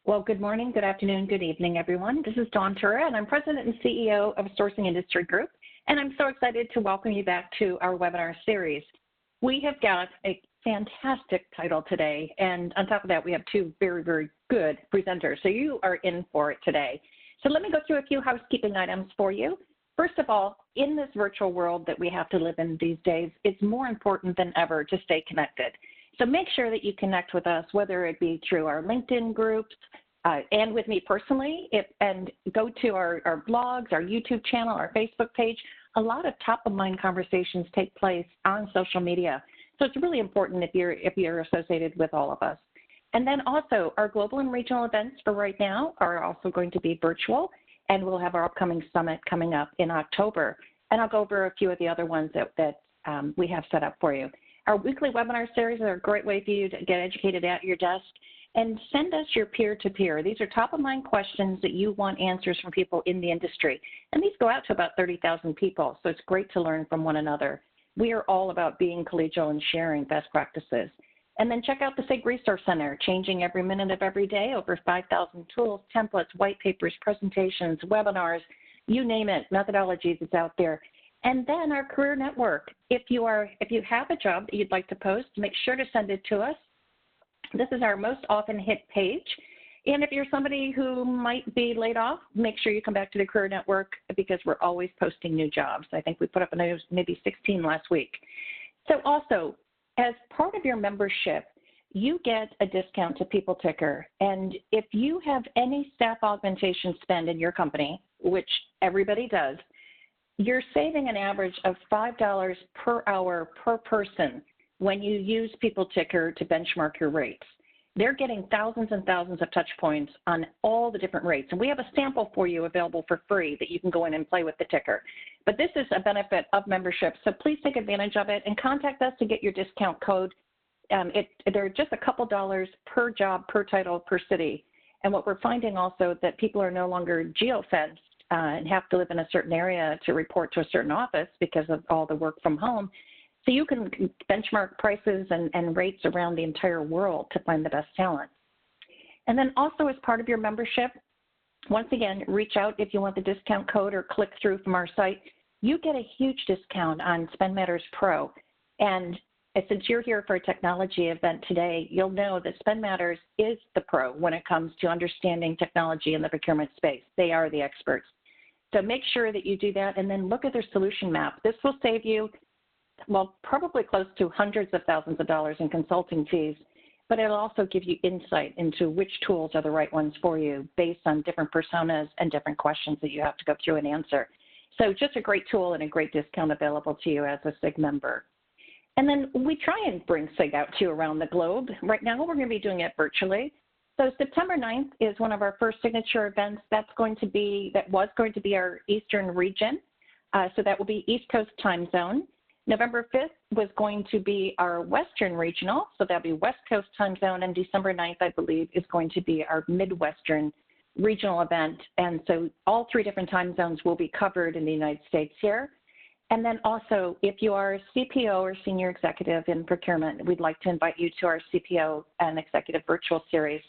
Well, good morning, good afternoon, good evening, everyone. This is Dawn Tura, and I'm President and CEO of Sourcing Industry Group, and I'm so excited to welcome you back to our webinar series. We have got a fantastic title today, and on top of that, we have two very, very good presenters, so you are in for it today. So let me go through a few housekeeping items for you. First of all, in this virtual world that we have to live in these days, it's more important than ever to stay connected. So make sure that you connect with us, whether it be through our LinkedIn groups and with me personally, and go to our blogs, our YouTube channel, our Facebook page. A lot of top-of-mind conversations take place on social media. So it's really important if you're associated with all of us. And then also, our global and regional events for right now are also going to be virtual, and we'll have our upcoming summit coming up in October. And I'll go over a few of the other ones that we have set up for you. Our weekly webinar series are a great way for you to get educated at your desk, and send us your peer-to-peer. These are top-of-mind questions that you want answers from people in the industry. And these go out to about 30,000 people, so it's great to learn from one another. We are all about being collegial and sharing best practices. And then check out the SIG Resource Center, changing every minute of every day, over 5,000 tools, templates, white papers, presentations, webinars, you name it, methodologies is out there. And then our career network. If you have a job that you'd like to post, make sure to send it to us. This is our most often hit page. And if you're somebody who might be laid off, make sure you come back to the Career Network because we're always posting new jobs. I think we put up maybe 16 last week. So also, as part of your membership, you get a discount to PeopleTicker. And if you have any staff augmentation spend in your company, which everybody does, you're saving an average of $5 per hour per person when you use PeopleTicker to benchmark your rates. They're getting thousands and thousands of touch points on all the different rates. And we have a sample for you available for free that you can go in and play with the ticker. But this is a benefit of membership, so please take advantage of it and contact us to get your discount code. They're just a couple dollars per job, per title, per city. And what we're finding also that people are no longer geo-fenced and have to live in a certain area to report to a certain office because of all the work from home. So you can benchmark prices and rates around the entire world to find the best talent. And then also as part of your membership, once again, reach out if you want the discount code or click through from our site. You get a huge discount on Spend Matters Pro. And since you're here for a technology event today, you'll know that Spend Matters is the pro when it comes to understanding technology in the procurement space. They are the experts. So make sure that you do that and then look at their solution map. This will save you probably close to hundreds of thousands of dollars in consulting fees, but it'll also give you insight into which tools are the right ones for you based on different personas and different questions that you have to go through and answer. So just a great tool and a great discount available to you as a SIG member. And then we try and bring SIG out to you around the globe. Right now, we're going to be doing it virtually. So September 9th is one of our first signature events. That was going to be our Eastern region. So that will be East Coast time zone. November 5th was going to be our Western regional, so that'll be West Coast time zone, and December 9th, I believe, is going to be our Midwestern regional event. And so all three different time zones will be covered in the United States here. And then also, if you are a CPO or senior executive in procurement, we'd like to invite you to our CPO and executive virtual series.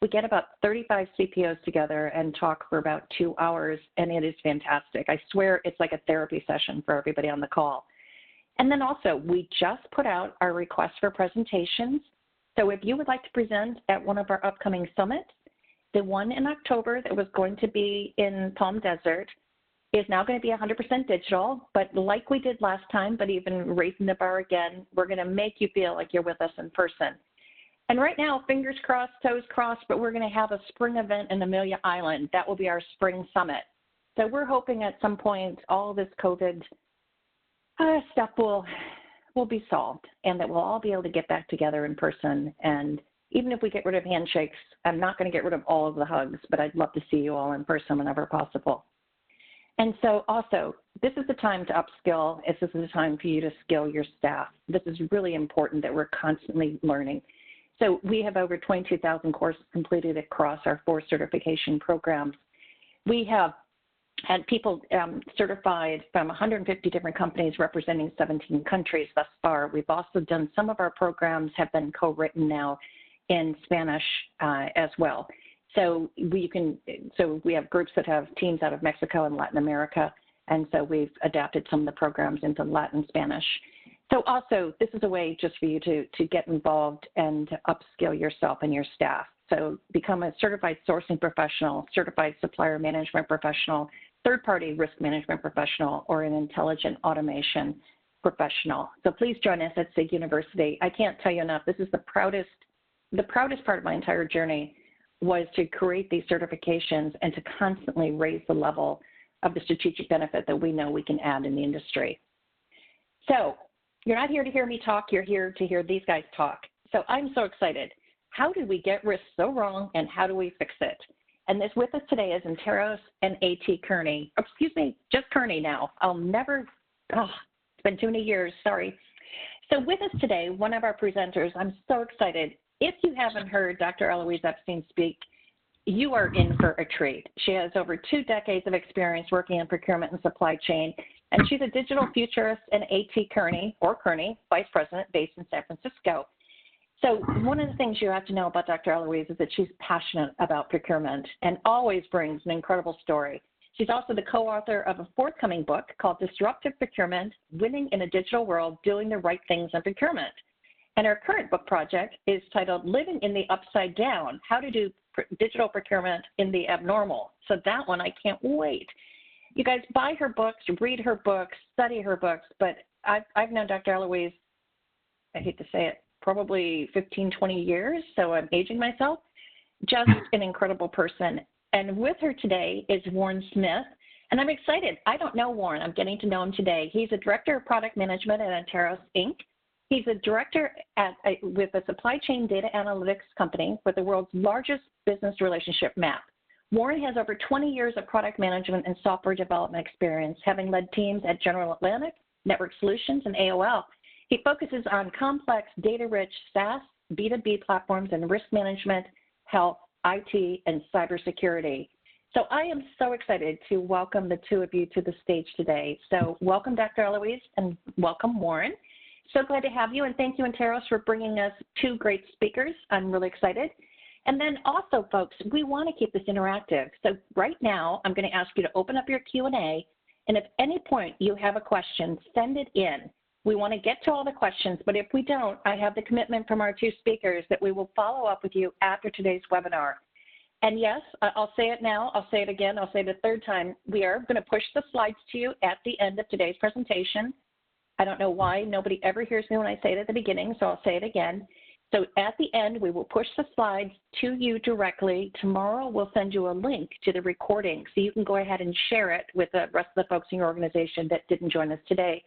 We get about 35 CPOs together and talk for about 2 hours, and it is fantastic. I swear it's like a therapy session for everybody on the call. And then also, we just put out our request for presentations. So if you would like to present at one of our upcoming summits, the one in October that was going to be in Palm Desert is now going to be 100% digital, but like we did last time, but even raising the bar again, we're going to make you feel like you're with us in person. And right now, fingers crossed, toes crossed, but we're going to have a spring event in Amelia Island. That will be our spring summit. So we're hoping at some point all this COVID stuff will be solved and that we'll all be able to get back together in person. And even if we get rid of handshakes, I'm not going to get rid of all of the hugs, but I'd love to see you all in person whenever possible. And so also, this is the time to upskill. This is the time for you to skill your staff. This is really important that we're constantly learning. So we have over 22,000 courses completed across our 4 certification programs. We have had people certified from 150 different companies representing 17 countries thus far. We've also done, some of our programs have been co-written now in Spanish as well. So we have groups that have teams out of Mexico and Latin America, and so we've adapted some of the programs into Latin Spanish. So also, this is a way just for you to get involved and to upskill yourself and your staff. So become a certified sourcing professional, certified supplier management professional, third-party risk management professional, or an intelligent automation professional. So please join us at SIG University. I can't tell you enough, this is the proudest part of my entire journey was to create these certifications and to constantly raise the level of the strategic benefit that we know we can add in the industry. So you're not here to hear me talk, you're here to hear these guys talk. So I'm so excited. How did we get risk so wrong and how do we fix it? And this with us today is Anteros and A.T. Kearney. Excuse me, just Kearney now. It's been too many years, sorry. So with us today, one of our presenters, I'm so excited. If you haven't heard Dr. Eloise Epstein speak, you are in for a treat. She has over 2 decades of experience working in procurement and supply chain, and she's a digital futurist and A.T. Kearney, or Kearney, Vice President based in San Francisco. So one of the things you have to know about Dr. Eloise is that she's passionate about procurement and always brings an incredible story. She's also the co-author of a forthcoming book called Disruptive Procurement, Winning in a Digital World, Doing the Right Things in Procurement. And her current book project is titled Living in the Upside Down, How to Do Digital Procurement in the Abnormal. So that one, I can't wait. You guys buy her books, read her books, study her books, but I've known Dr. Eloise, I hate to say it, probably 15, 20 years, so I'm aging myself. Just an incredible person. And with her today is Warren Smith, and I'm excited. I don't know Warren. I'm getting to know him today. He's a director of product management at Anteros, Inc. He's a director with a supply chain data analytics company with the world's largest business relationship map. Warren has over 20 years of product management and software development experience, having led teams at General Atlantic, Network Solutions, and AOL. He focuses on complex, data-rich SaaS, B2B platforms, and risk management, health, IT, and cybersecurity. So I am so excited to welcome the two of you to the stage today. So welcome, Dr. Eloise, and welcome, Warren. So glad to have you, and thank you, Anteros, for bringing us 2 great speakers. I'm really excited. And then also, folks, we want to keep this interactive. So right now, I'm going to ask you to open up your Q&A, and at any point you have a question, send it in. We want to get to all the questions, but if we don't, I have the commitment from our 2 speakers that we will follow up with you after today's webinar. And yes, I'll say it now, I'll say it again, I'll say it a 3rd time. We are going to push the slides to you at the end of today's presentation. I don't know why nobody ever hears me when I say it at the beginning, so I'll say it again. So at the end, we will push the slides to you directly. Tomorrow, we'll send you a link to the recording so you can go ahead and share it with the rest of the folks in your organization that didn't join us today.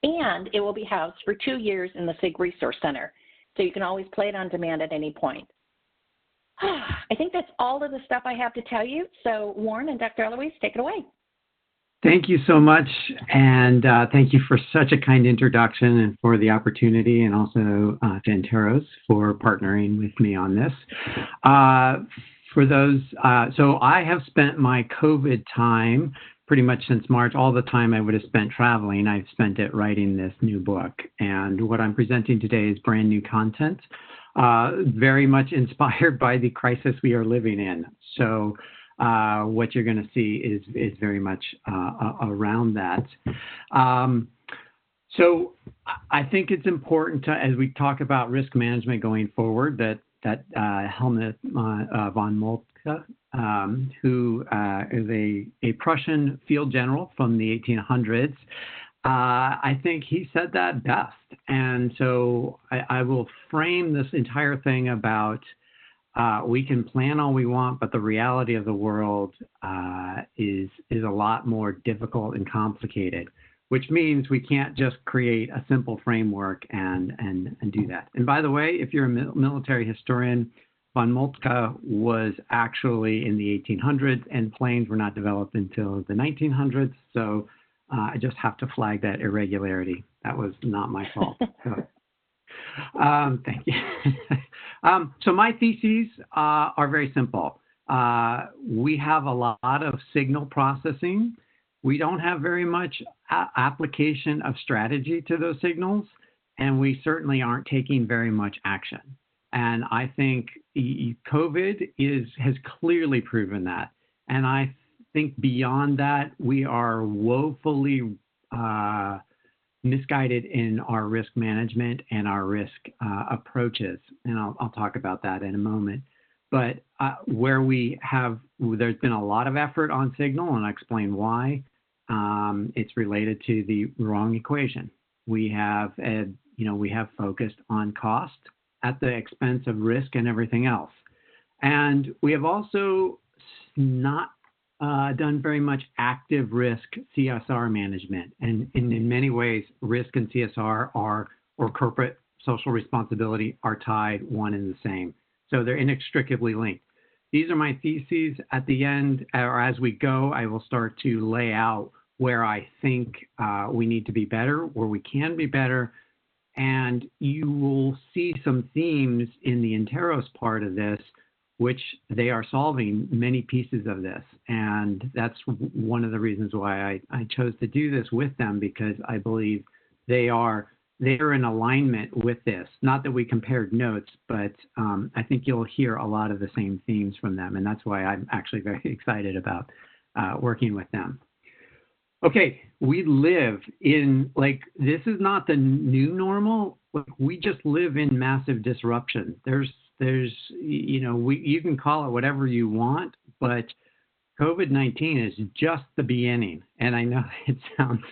And it will be housed for 2 years in the SIG Resource Center, so you can always play it on demand at any point. I think that's all of the stuff I have to tell you. So Warren and Dr. Eloise, take it away. Thank you so much, and thank you for such a kind introduction and for the opportunity, and also to Anteros for partnering with me on this. So I have spent my COVID time pretty much since March. All the time I would have spent traveling, I've spent it writing this new book. And what I'm presenting today is brand new content, very much inspired by the crisis we are living in. So what you're going to see is very much around that. So I think it's important to, as we talk about risk management going forward, that Helmut von Moltke, who is a Prussian field general from the 1800s, I think he said that best. And so I will frame this entire thing about we can plan all we want, but the reality of the world is a lot more difficult and complicated, which means we can't just create a simple framework and do that. And by the way, if you're a military historian, von Moltke was actually in the 1800s, and planes were not developed until the 1900s. So I just have to flag that irregularity. That was not my fault. So, thank you. So my theses are very simple. We have a lot of signal processing. We don't have very much application of strategy to those signals, and we certainly aren't taking very much action. And I think COVID has clearly proven that. And I think beyond that, we are woefully misguided in our risk management and our risk approaches. And I'll talk about that in a moment. But there's been a lot of effort on Signal, and I'll explain why. It's related to the wrong equation. We have focused on cost at the expense of risk and everything else. And we have also not done very much active risk CSR management. And in many ways, risk and CSR or corporate social responsibility are tied one and the same. So they're inextricably linked. These are my theses. At the end, or as we go, I will start to lay out where I think we need to be better, where we can be better. And you will see some themes in the Interos part of this, which they are solving many pieces of this. And that's one of the reasons why I chose to do this with them, because I believe they're in alignment with this. Not that we compared notes, but I think you'll hear a lot of the same themes from them. And that's why I'm actually very excited about working with them. Okay, we live in, this is not the new normal. We just live in massive disruption. You can call it whatever you want, but COVID-19 is just the beginning. And I know it sounds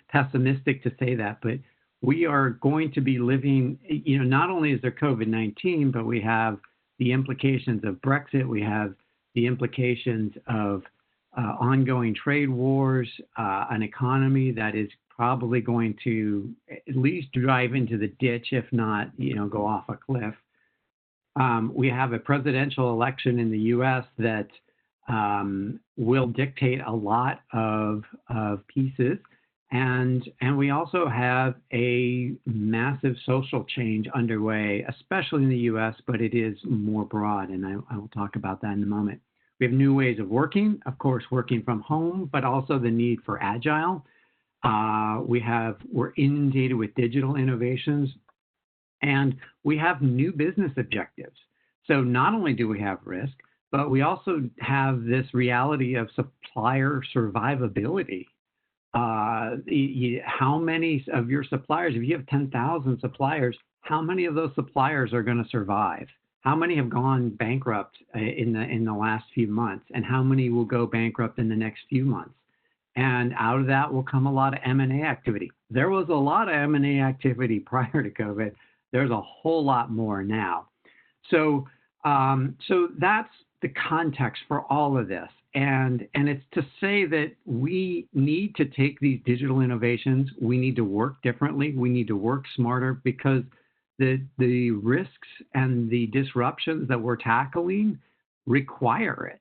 pessimistic to say that, but we are going to be living, not only is there COVID-19, but we have the implications of Brexit. We have the implications of ongoing trade wars, an economy that is probably going to at least drive into the ditch, if not, go off a cliff. We have a presidential election in the U.S. that will dictate a lot of pieces. And we also have a massive social change underway, especially in the U.S., but it is more broad, and I will talk about that in a moment. We have new ways of working, of course, working from home, but also the need for agile. We're inundated with digital innovations, and we have new business objectives. So not only do we have risk, but we also have this reality of supplier survivability. How many of your suppliers, if you have 10,000 suppliers, how many of those suppliers are going to survive? How many have gone bankrupt in the last few months, and how many will go bankrupt in the next few months? And out of that will come a lot of M&A activity. There was a lot of M&A activity prior to COVID. There's a whole lot more now. So that's the context for all of this. And it's to say that we need to take these digital innovations. We need to work differently. We need to work smarter, because the risks and the disruptions that we're tackling require it.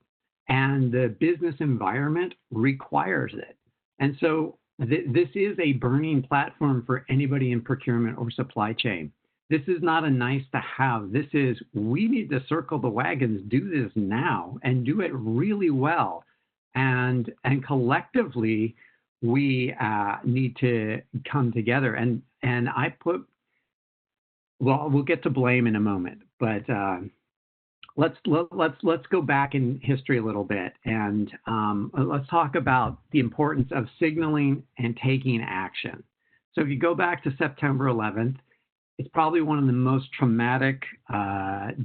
And the business environment requires it. And so this is a burning platform for anybody in procurement or supply chain. This is not a nice to have. This is, we need to circle the wagons, do this now, and do it really well. And collectively, we need to come together. And we'll get to blame in a moment, but let's go back in history a little bit, and let's talk about the importance of signaling and taking action. So if you go back to September 11th, it's probably one of the most traumatic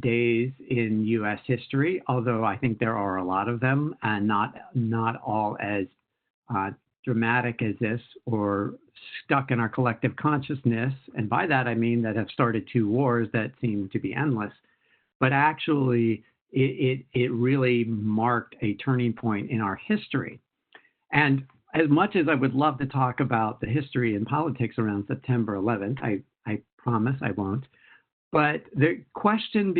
days in U.S. history, although I think there are a lot of them, and not all as dramatic as this or stuck in our collective consciousness. And by that, I mean that have started two wars that seem to be endless. But actually, it really marked a turning point in our history. And as much as I would love to talk about the history and politics around September 11th, I promise I won't. But the question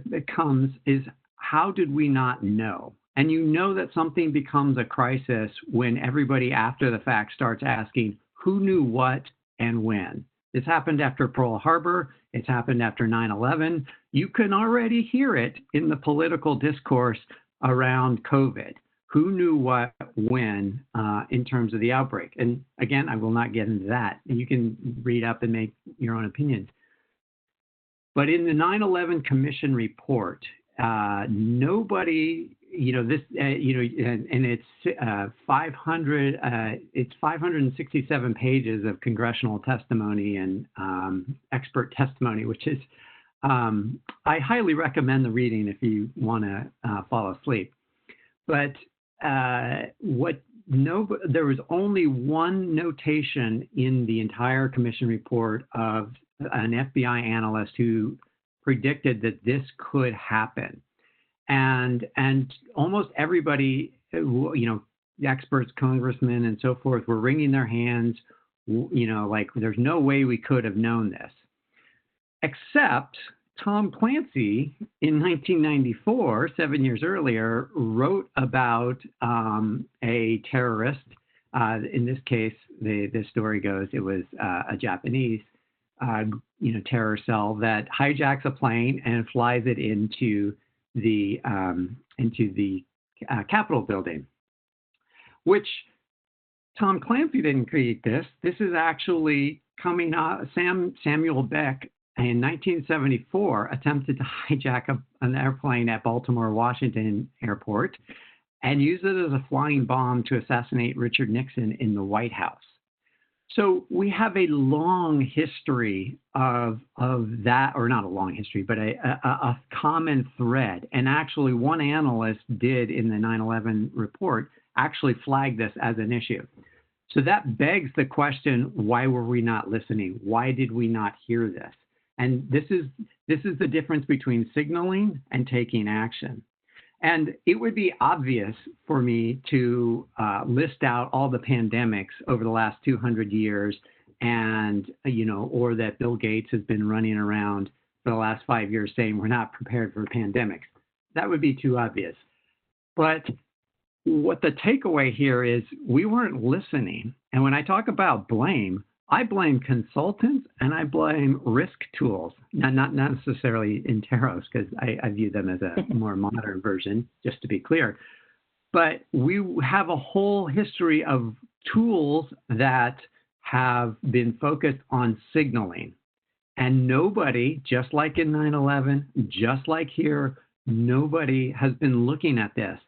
becomes is, how did we not know? And you know that something becomes a crisis when everybody after the fact starts asking, who knew what and when? This happened after Pearl Harbor. It's happened after 9/11. You can already hear it in the political discourse around COVID. Who knew what when in terms of the outbreak? And again, I will not get into that. You can read up and make your own opinions. But in the 9/11 Commission report, nobody, this, and it's 567 pages of congressional testimony and expert testimony, which is, I highly recommend the reading if you want to fall asleep. But there was only one notation in the entire commission report of an FBI analyst who predicted that this could happen. And almost everybody, the experts, congressmen and so forth, were wringing their hands, like there's no way we could have known this. Except Tom Clancy in 1994, 7 years earlier, wrote about a terrorist. In this case, the story goes it was a Japanese, terror cell that hijacks a plane and flies it into the Capitol building. Which Tom Clancy didn't create this. This is actually coming out. Samuel Beck in 1974 attempted to hijack an airplane at Baltimore Washington Airport and used it as a flying bomb to assassinate Richard Nixon in the White House. So we have a long history of that, or not a long history, but a common thread. And actually one analyst did in the 9/11 report actually flag this as an issue. So that begs the question, why were we not listening? Why did we not hear this? And this is the difference between signaling and taking action. And it would be obvious for me to list out all the pandemics over the last 200 years and, or that Bill Gates has been running around for the last 5 years saying we're not prepared for pandemics. That would be too obvious. But what the takeaway here is we weren't listening. And when I talk about blame, I blame consultants and I blame risk tools, not necessarily Interos, because I view them as a more modern version, just to be clear. But we have a whole history of tools that have been focused on signaling. And nobody, just like in 9/11, just like here, nobody has been looking at this.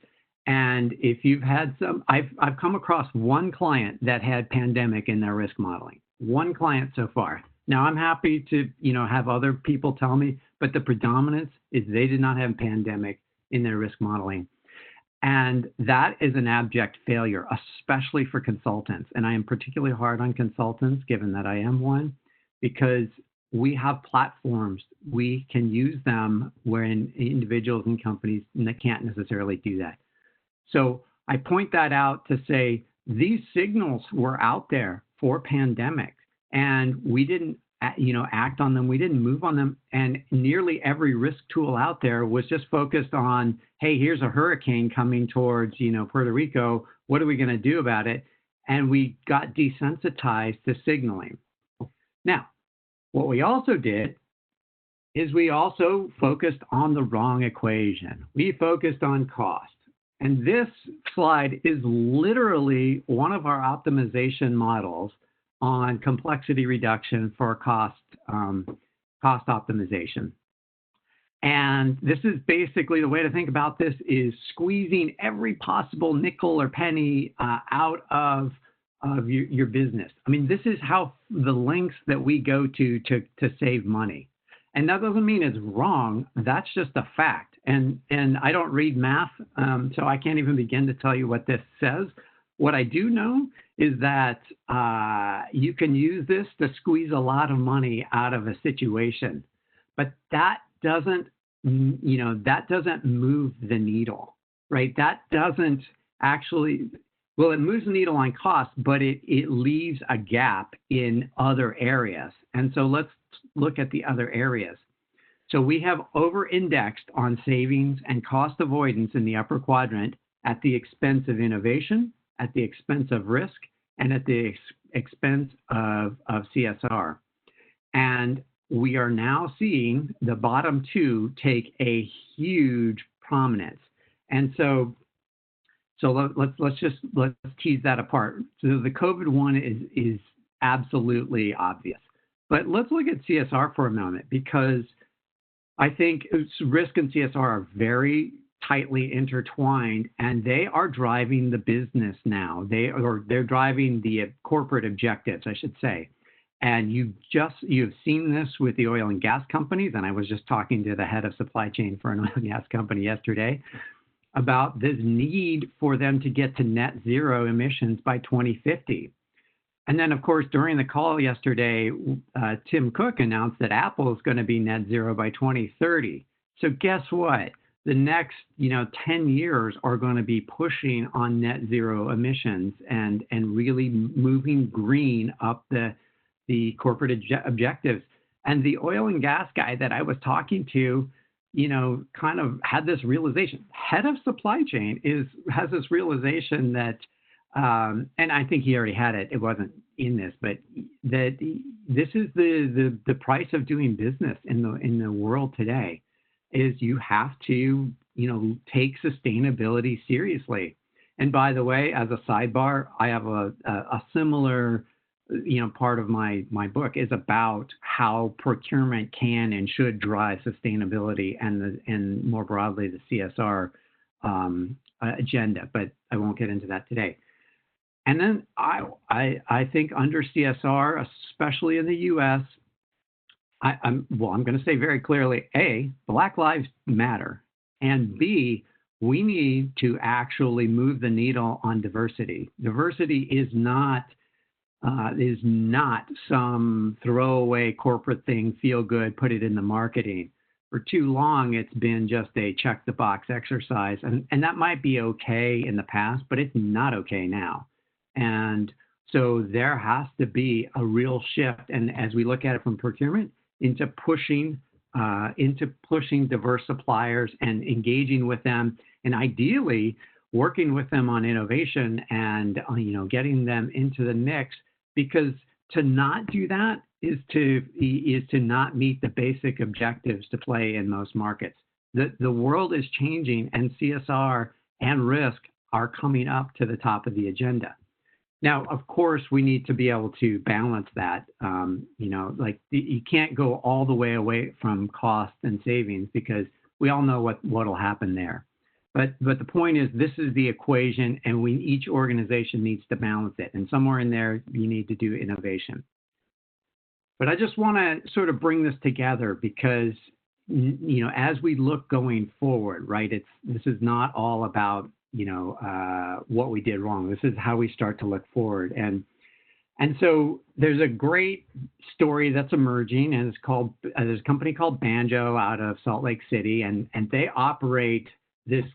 And if you've had I've come across one client that had pandemic in their risk modeling. One client so far. Now I'm happy to, have other people tell me, but the predominance is they did not have pandemic in their risk modeling. And that is an abject failure, especially for consultants. And I am particularly hard on consultants, given that I am one, because we have platforms. We can use them wherein individuals and companies can't necessarily do that. So I point that out to say these signals were out there for pandemic, and we didn't, act on them. We didn't move on them. And nearly every risk tool out there was just focused on, hey, here's a hurricane coming towards, Puerto Rico. What are we going to do about it? And we got desensitized to signaling. Now, what we also did is we also focused on the wrong equation. We focused on cost. And this slide is literally one of our optimization models on complexity reduction for cost optimization. And this is basically the way to think about this is squeezing every possible nickel or penny out of your business. I mean, this is how the lengths that we go to save money. And that doesn't mean it's wrong. That's just a fact. And I don't read math, so I can't even begin to tell you what this says. What I do know is that you can use this to squeeze a lot of money out of a situation, but that doesn't, that doesn't move the needle, right? That doesn't actually, well, it moves the needle on cost, but it leaves a gap in other areas. And so let's look at the other areas. So we have over-indexed on savings and cost avoidance in the upper quadrant at the expense of innovation, at the expense of risk, and at the expense of CSR. And we are now seeing the bottom two take a huge prominence. And so let's tease that apart. So the COVID one is absolutely obvious. But let's look at CSR for a moment, because I think risk and CSR are very tightly intertwined, and they are driving the business now. They're driving the corporate objectives, I should say. And you've seen this with the oil and gas companies. And I was just talking to the head of supply chain for an oil and gas company yesterday about this need for them to get to net zero emissions by 2050. And then, of course, during the call yesterday, Tim Cook announced that Apple is going to be net zero by 2030. So guess what? The next, 10 years are going to be pushing on net zero emissions and really moving green up the corporate objectives. And the oil and gas guy that I was talking to, kind of had this realization. Head of supply chain has this realization that, and I think he already had it. It wasn't in this, but that this is the price of doing business in the world today. Is you have to, take sustainability seriously. And by the way, as a sidebar, I have a similar, part of my book is about how procurement can and should drive sustainability and more broadly the CSR agenda. But I won't get into that today. And then I think under CSR, especially in the U.S., I'm going to say very clearly, A, Black Lives Matter, and B, we need to actually move the needle on diversity. Diversity is not some throwaway corporate thing, feel good, put it in the marketing. For too long, it's been just a check the box exercise, and that might be okay in the past, but it's not okay now. And so there has to be a real shift, and as we look at it from procurement, into pushing diverse suppliers and engaging with them, and ideally working with them on innovation and getting them into the mix. Because to not do that is to not meet the basic objectives to play in most markets. The world is changing, and CSR and risk are coming up to the top of the agenda. Now, of course, we need to be able to balance that. You can't go all the way away from cost and savings because we all know what'll happen there. But the point is, this is the equation, and each organization needs to balance it. And somewhere in there, you need to do innovation. But I just want to sort of bring this together because, as we look going forward, right, this is not all about what we did wrong. This is how we start to look forward. And so there's a great story that's emerging, and there's a company called Banjo out of Salt Lake City, and they operate this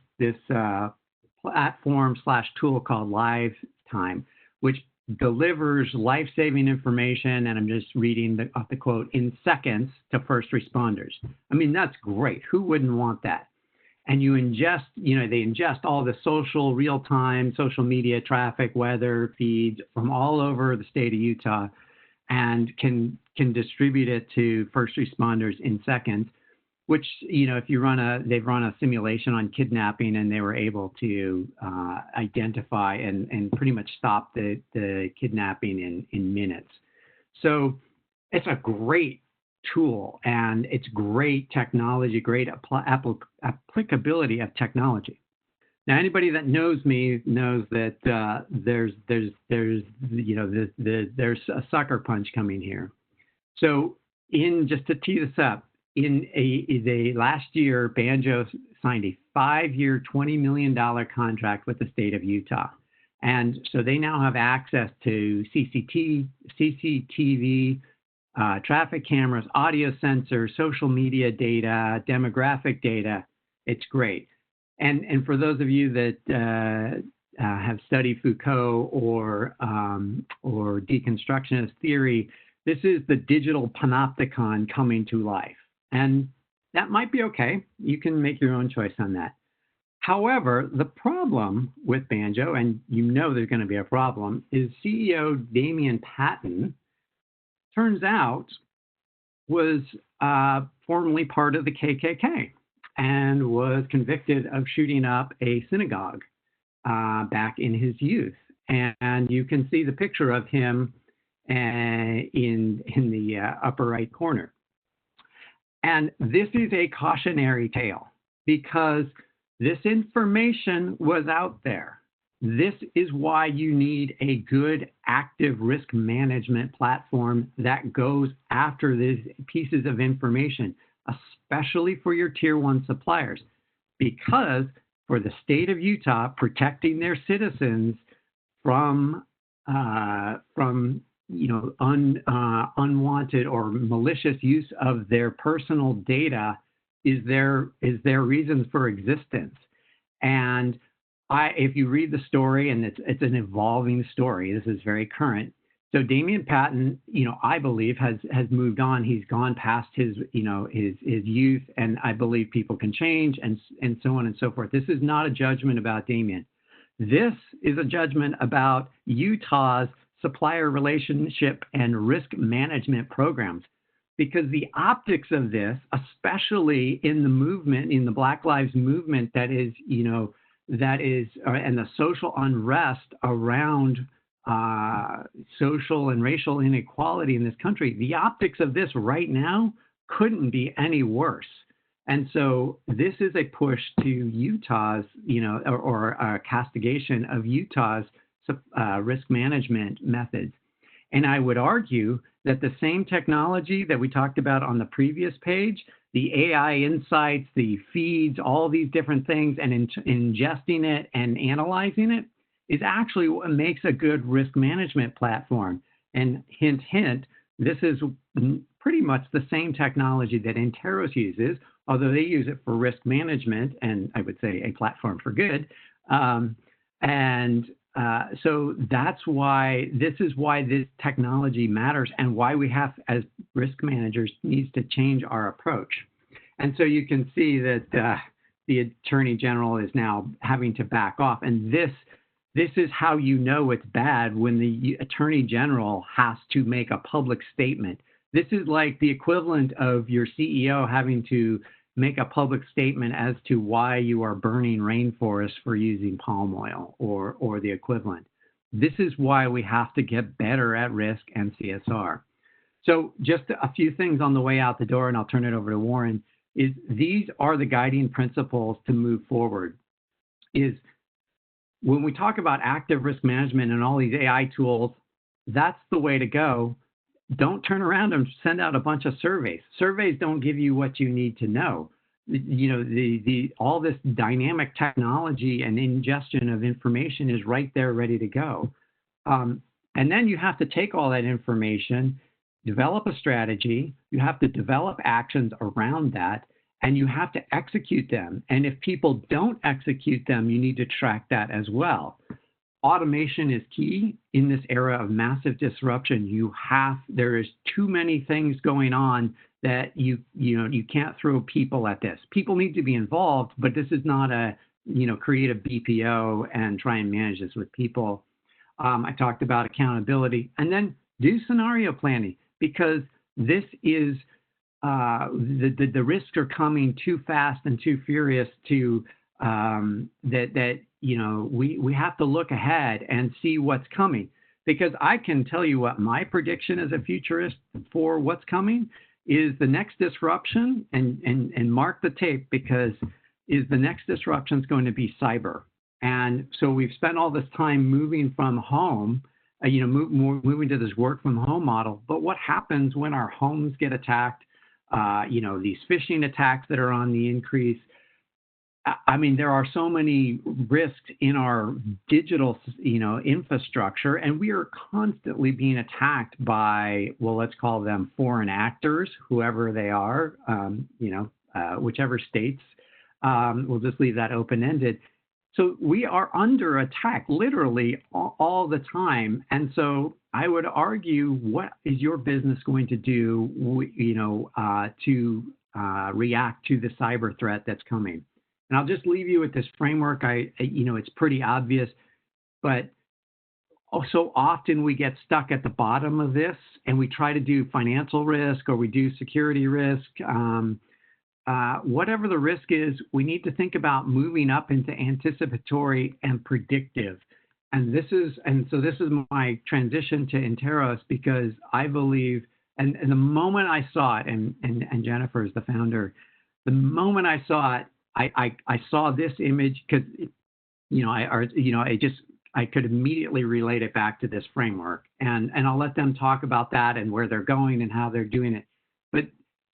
platform/tool called Lifetime, which delivers life-saving information, and I'm just reading off the quote, in seconds to first responders. I mean, that's great. Who wouldn't want that? And you ingest, they ingest all the real-time social media traffic, weather feeds from all over the state of Utah, and can distribute it to first responders in seconds. Which, if they've run a simulation on kidnapping, and they were able to identify and pretty much stop the kidnapping in minutes. So it's a great tool, and it's great technology, great applicability of technology. Now, anybody that knows me knows that there's a sucker punch coming here. So just to tee this up, last year, Banjo signed a 5-year, $20 million contract with the state of Utah. And so they now have access to CCTV, traffic cameras, audio sensors, social media data, demographic data. It's great. And for those of you that have studied Foucault or deconstructionist theory, this is the digital panopticon coming to life. And that might be okay. You can make your own choice on that. However, the problem with Banjo, and there's going to be a problem, is CEO Damian Patton, turns out, was formerly part of the KKK and was convicted of shooting up a synagogue back in his youth. And you can see the picture of him in the upper right corner. And this is a cautionary tale because this information was out there. This is why you need a good active risk management platform that goes after these pieces of information, especially for your tier one suppliers, because for the state of Utah, protecting their citizens from unwanted or malicious use of their personal data is their reasons for existence. And if you read the story, and it's an evolving story, this is very current. So Damian Patton, I believe has moved on. He's gone past his youth, and I believe people can change, and so on and so forth. This is not a judgment about Damian. This is a judgment about Utah's supplier relationship and risk management programs, because the optics of this, especially in the movement, in the Black Lives Movement, and the social unrest around social and racial inequality in this country, the optics of this right now couldn't be any worse. And so this is a push to Utah's, or a castigation of Utah's risk management methods. And I would argue that the same technology that we talked about on the previous page, the AI insights, the feeds, all these different things, and ingesting it and analyzing it is actually what makes a good risk management platform. And hint, hint, this is pretty much the same technology that Interos uses, although they use it for risk management, and I would say a platform for good. So that's why this technology matters, and why we have, as risk managers, needs to change our approach. And so you can see that the Attorney General is now having to back off. And this is how you know it's bad, when the Attorney General has to make a public statement. This is like the equivalent of your CEO having to make a public statement as to why you are burning rainforests for using palm oil or the equivalent. This is why we have to get better at risk and CSR. So just a few things on the way out the door, and I'll turn it over to Warren, is these are the guiding principles to move forward. Is when we talk about active risk management and all these AI tools, that's the way to go. Don't turn around and send out a bunch of surveys. Surveys don't give you what you need to know. All this dynamic technology and ingestion of information is right there, ready to go. And then you have to take all that information, develop a strategy. You have to develop actions around that, and you have to execute them. And if people don't execute them, you need to track that as well. Automation is key in this era of massive disruption. There is too many things going on that you can't throw people at this. People need to be involved, but this is not create a BPO and try and manage this with people. I talked about accountability, and then do scenario planning, because this is the risks are coming too fast and too furious to we have to look ahead and see what's coming. Because I can tell you what my prediction as a futurist for what's coming is the next disruption, and mark the tape, because is the next disruption is going to be cyber. And so we've spent all this time moving from home, moving to this work from home model. But what happens when our homes get attacked? These phishing attacks that are on the increase. I mean, there are so many risks in our digital, infrastructure, and we are constantly being attacked by, well, let's call them foreign actors, whoever they are, whichever states. We'll just leave that open-ended. So we are under attack literally all the time. And so I would argue, what is your business going to do, to react to the cyber threat that's coming? And I'll just leave you with this framework. It's pretty obvious, but so often we get stuck at the bottom of this, and we try to do financial risk, or we do security risk. Whatever the risk is, we need to think about moving up into anticipatory and predictive. And so this is my transition to Interos, because I believe and the moment I saw it, and Jennifer is the founder, the moment I saw it, I saw this image because, I could immediately relate it back to this framework, and I'll let them talk about that and where they're going and how they're doing it. But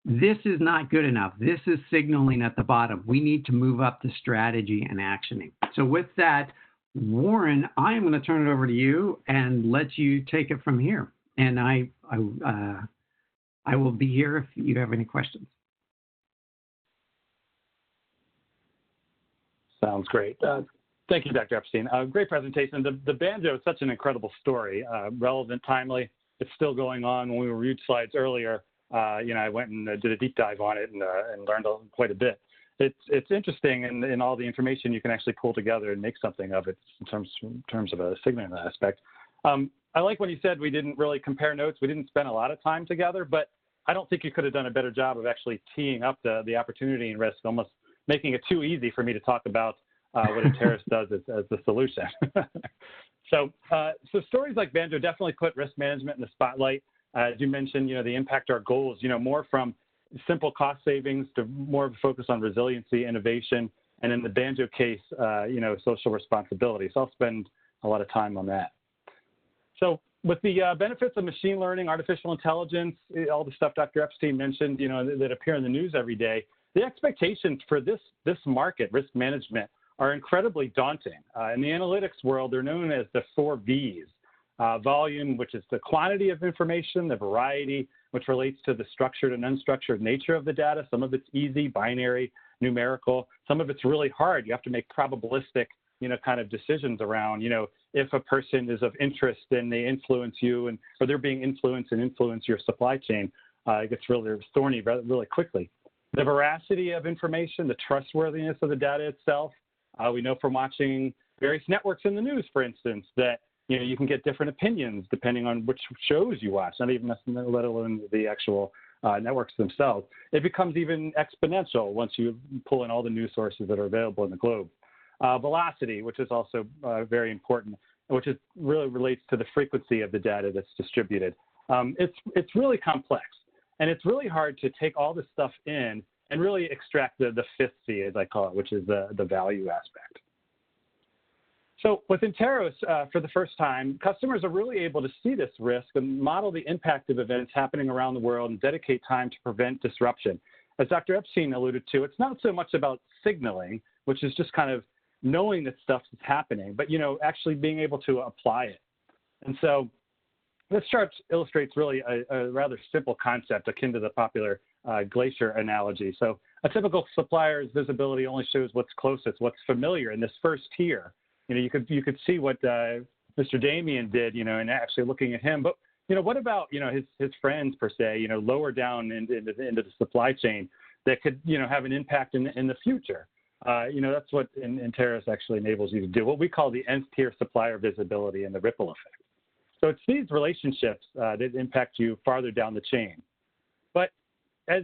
this is not good enough. This is signaling at the bottom. We need to move up to strategy and actioning. So with that, Warren, I am going to turn it over to you and let you take it from here. And I will be here if you have any questions. Sounds great. Thank you, Dr. Epstein. Great presentation. The banjo is such an incredible story, relevant, timely. It's still going on. When we reviewed slides earlier, I went and did a deep dive on it and learned quite a bit. It's interesting in all the information you can actually pull together and make something of it in terms of a signaling aspect. I like when you said we didn't really compare notes. We didn't spend a lot of time together, but I don't think you could have done a better job of actually teeing up the opportunity and risk, almost making it too easy for me to talk about what Enteris does as the solution. So stories like Banjo definitely put risk management in the spotlight. As you mentioned, the impact our goals, more from simple cost savings to more of a focus on resiliency, innovation, and in the Banjo case, social responsibility. So I'll spend a lot of time on that. So with the benefits of machine learning, artificial intelligence, all the stuff Dr. Epstein mentioned, that appear in the news every day, the expectations for this market, risk management, are incredibly daunting. In the analytics world, they're known as the 4 V's. Volume, which is the quantity of information, the variety, which relates to the structured and unstructured nature of the data. Some of it's easy, binary, numerical. Some of it's really hard. You have to make probabilistic, kind of decisions around, if a person is of interest and they influence you or they're being influenced and influence your supply chain, it gets really thorny really quickly. The veracity of information, the trustworthiness of the data itself. We know from watching various networks in the news, for instance, that you can get different opinions depending on which shows you watch, not even let alone the actual networks themselves. It becomes even exponential once you pull in all the news sources that are available in the globe. Velocity, which is also very important, which really relates to the frequency of the data that's distributed. It's really complex, and it's really hard to take all this stuff in and really extract the 5th C, as I call it, which is the value aspect. So with Enteris, for the first time, customers are really able to see this risk and model the impact of events happening around the world and dedicate time to prevent disruption. As Dr. Epstein alluded to, it's not so much about signaling, which is just kind of knowing that stuff is happening, but actually being able to apply it. And so this chart illustrates really a rather simple concept akin to the popular glacier analogy. So a typical supplier's visibility only shows what's closest, what's familiar in this first tier. You could see what Mr. Damien did, and actually looking at him. But what about his friends per se, lower down into the supply chain that could have an impact in the future. That's what Enteris actually enables you to do. What we call the nth tier supplier visibility and the ripple effect. So it's these relationships that impact you farther down the chain. But as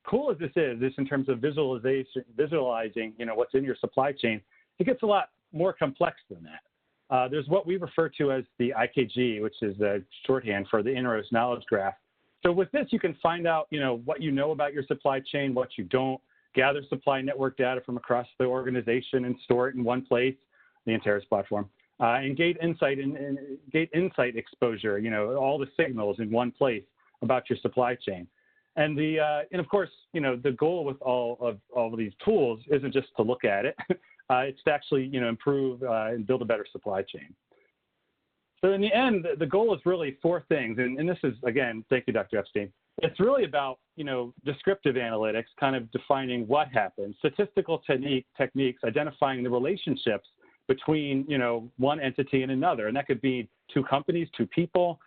cool as this is, in terms of visualizing, what's in your supply chain, it gets a lot more complex than that. There's what we refer to as the IKG, which is the shorthand for the innermost knowledge graph. So with this, you can find out, what you know about your supply chain, what you don't, gather supply network data from across the organization and store it in one place, the Enteris platform, and gate insight exposure, all the signals in one place about your supply chain. And of course, the goal with all of these tools isn't just to look at it. It's to actually, improve and build a better supply chain. So in the end, the goal is really 4 things. And this is, again, thank you, Dr. Epstein. It's really about, descriptive analytics, kind of defining what happened, statistical techniques, identifying the relationships between, one entity and another. And that could be 2 companies, 2 people,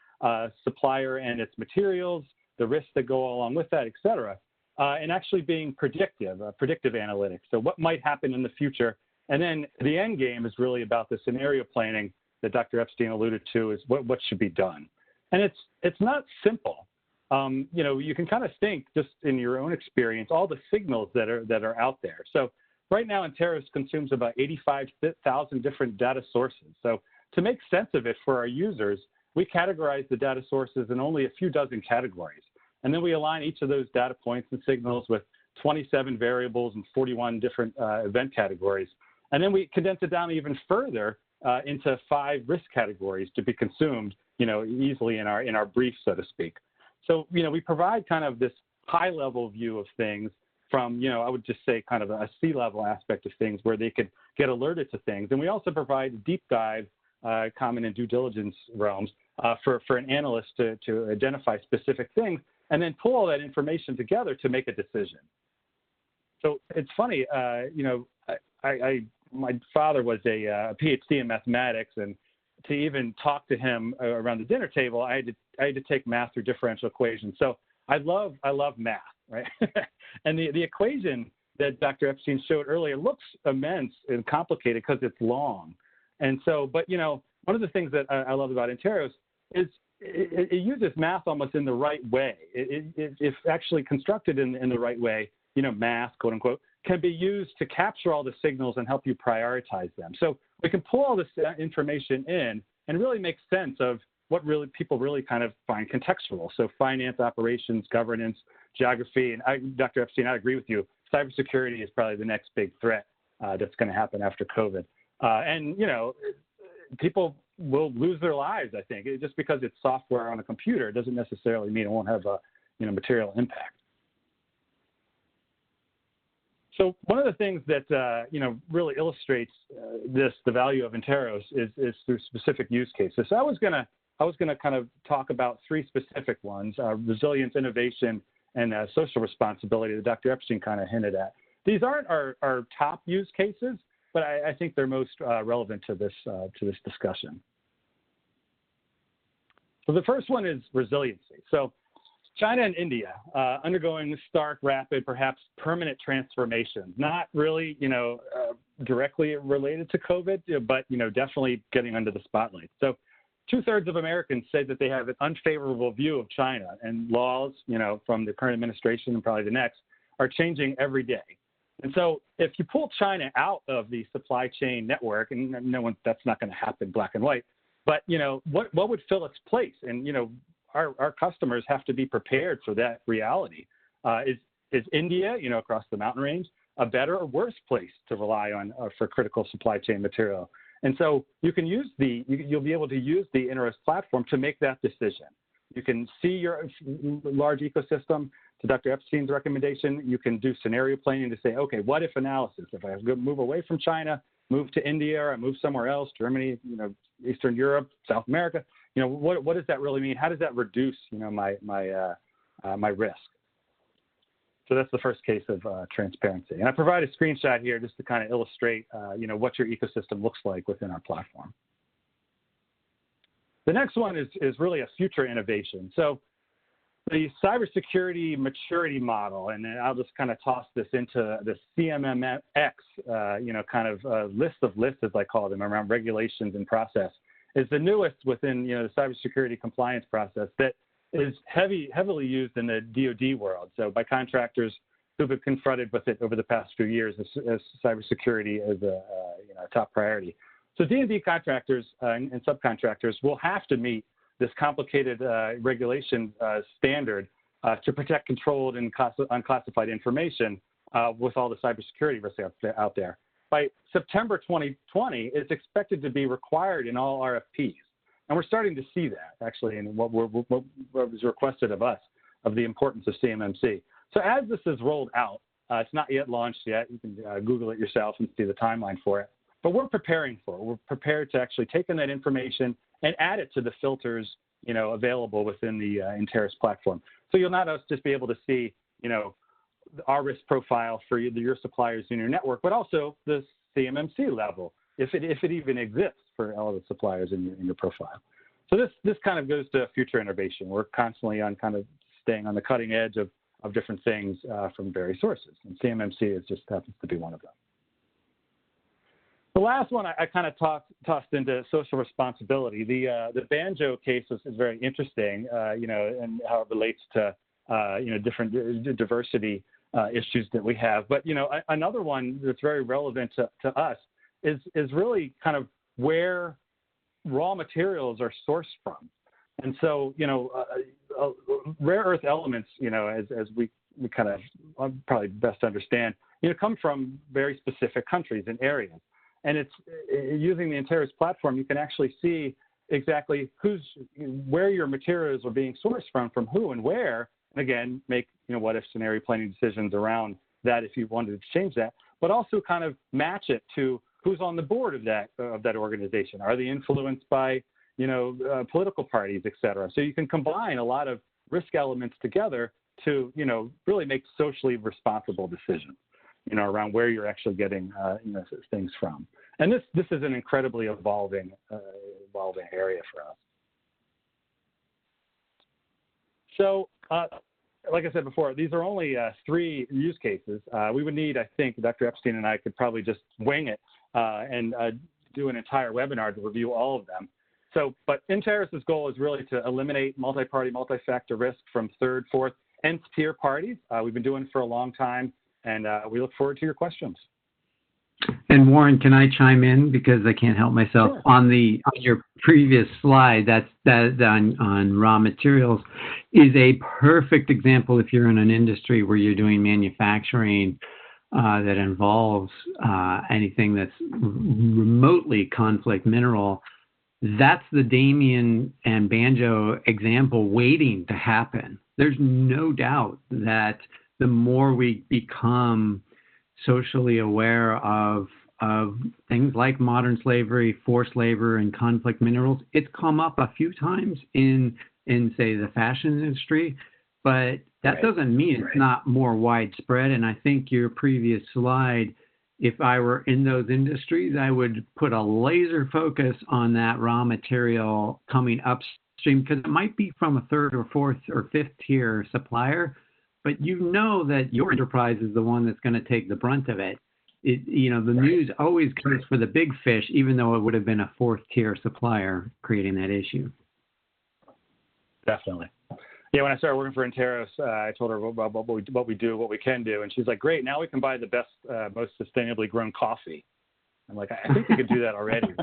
supplier and its materials, the risks that go along with that, et cetera. And actually being predictive analytics. So what might happen in the future. And then the end game is really about the scenario planning that Dr. Epstein alluded to, is what should be done. And it's not simple. You can kind of think, just in your own experience, all the signals that are out there. So right now, Enteris consumes about 85,000 different data sources. So to make sense of it for our users, we categorize the data sources in only a few dozen categories. And then we align each of those data points and signals with 27 variables and 41 different event categories. And then we condense it down even further into 5 risk categories to be consumed, easily in our brief, so to speak. So, we provide kind of this high-level view of things from, I would just say kind of a C-level aspect of things where they could get alerted to things. And we also provide deep dive, common and due diligence realms for an analyst to identify specific things and then pull all that information together to make a decision. So it's funny, my father was a PhD in mathematics, and to even talk to him around the dinner table, I had to take math through differential equations. So I love math, right? And the equation that Dr. Epstein showed earlier looks immense and complicated because it's long. And so, but one of the things that I love about Interos is it uses math almost in the right way. If actually constructed in the right way, math, quote unquote, can be used to capture all the signals and help you prioritize them. So we can pull all this information in and really make sense of what people really kind of find contextual. So finance, operations, governance, geography, and Dr. Epstein, I agree with you. Cybersecurity is probably the next big threat that's going to happen after COVID. And people will lose their lives, I think. Just because it's software on a computer doesn't necessarily mean it won't have a material impact. So one of the things that really illustrates the value of Interos is through specific use cases. So I was gonna kind of talk about 3 specific ones: resilience, innovation, and social responsibility that Dr. Epstein kind of hinted at. These aren't our top use cases, but I think they're most relevant to this discussion. So the first one is resiliency. So China and India undergoing stark, rapid, perhaps permanent transformation. Not really, directly related to COVID, but definitely getting under the spotlight. So 2/3 of Americans say that they have an unfavorable view of China, and laws, from the current administration and probably the next, are changing every day. And so if you pull China out of the supply chain network, and that's not going to happen black and white, but what would fill its place? And our customers have to be prepared for that reality. Is India, across the mountain range, a better or worse place to rely on for critical supply chain material? And so you can use you'll be able to use the Interos platform to make that decision. You can see your large ecosystem. To Dr. Epstein's recommendation, you can do scenario planning to say, okay, what if analysis? If I move away from China, move to India, or I move somewhere else, Germany, Eastern Europe, South America, what does that really mean? How does that reduce, my risk? So that's the first case of transparency. And I provide a screenshot here just to kind of illustrate, what your ecosystem looks like within our platform. The next one is really a future innovation. So the cybersecurity maturity model, and then I'll just kind of toss this into the CMMX, kind of list of lists, as I call them, around regulations and process, is the newest within, the cybersecurity compliance process that is heavily used in the DoD world. So by contractors who've been confronted with it over the past few years as cybersecurity as a top priority. So D&D contractors and subcontractors will have to meet this complicated regulation standard to protect controlled and unclassified information with all the cybersecurity risks out there. By September 2020, it's expected to be required in all RFPs. And we're starting to see that, actually, in what was requested of us, of the importance of CMMC. So as this is rolled out, it's not yet launched yet. You can Google it yourself and see the timeline for it. But we're preparing for it. We're prepared to actually take in that information and add it to the filters, available within the Interos platform. So you'll not just be able to see, our risk profile for your suppliers in your network, but also the CMMC level, if it even exists for all the suppliers in your profile. So this kind of goes to future innovation. We're constantly on kind of staying on the cutting edge of different things from various sources, and CMMC just happens to be one of them. The last one I kind of tossed into social responsibility. The Banjo case is very interesting, and how it relates to different diversity issues that we have. But another one that's very relevant to us is really kind of where raw materials are sourced from. And so rare earth elements, as we kind of probably best understand, come from very specific countries and areas. And it's using the Enteris platform, you can actually see exactly where your materials are being sourced from who and where, and again, make, what if scenario planning decisions around that if you wanted to change that, but also kind of match it to who's on the board of that organization. Are they influenced by, political parties, et cetera? So you can combine a lot of risk elements together to, really make socially responsible decisions, around where you're actually getting, things from. And this is an incredibly evolving area for us. So, like I said before, these are only 3 use cases. We would need, I think, Dr. Epstein and I could probably just wing it and do an entire webinar to review all of them. So, but Enteris' goal is really to eliminate multi-party, multi-factor risk from third, fourth, nth tier parties. We've been doing it for a long time, and we look forward to your questions. And Warren, can I chime in because I can't help myself? Sure. On your previous slide, that on raw materials is a perfect example if you're in an industry where you're doing manufacturing that involves anything that's remotely conflict mineral. That's the Damien and Banjo example waiting to happen. There's no doubt that the more we become socially aware of things like modern slavery, forced labor, and conflict minerals, it's come up a few times in say, the fashion industry, but that doesn't mean it's not more widespread. And I think your previous slide, if I were in those industries, I would put a laser focus on that raw material coming upstream, because it might be from a third or fourth or fifth tier supplier, but that your enterprise is the one that's going to take the brunt of it. The news always comes for the big fish, even though it would have been a fourth tier supplier creating that issue. Definitely. Yeah, when I started working for Enteris, I told her about what we do, what we can do, and she's like, "Great, now we can buy the best, most sustainably grown coffee." I'm like, "I think we could do that already."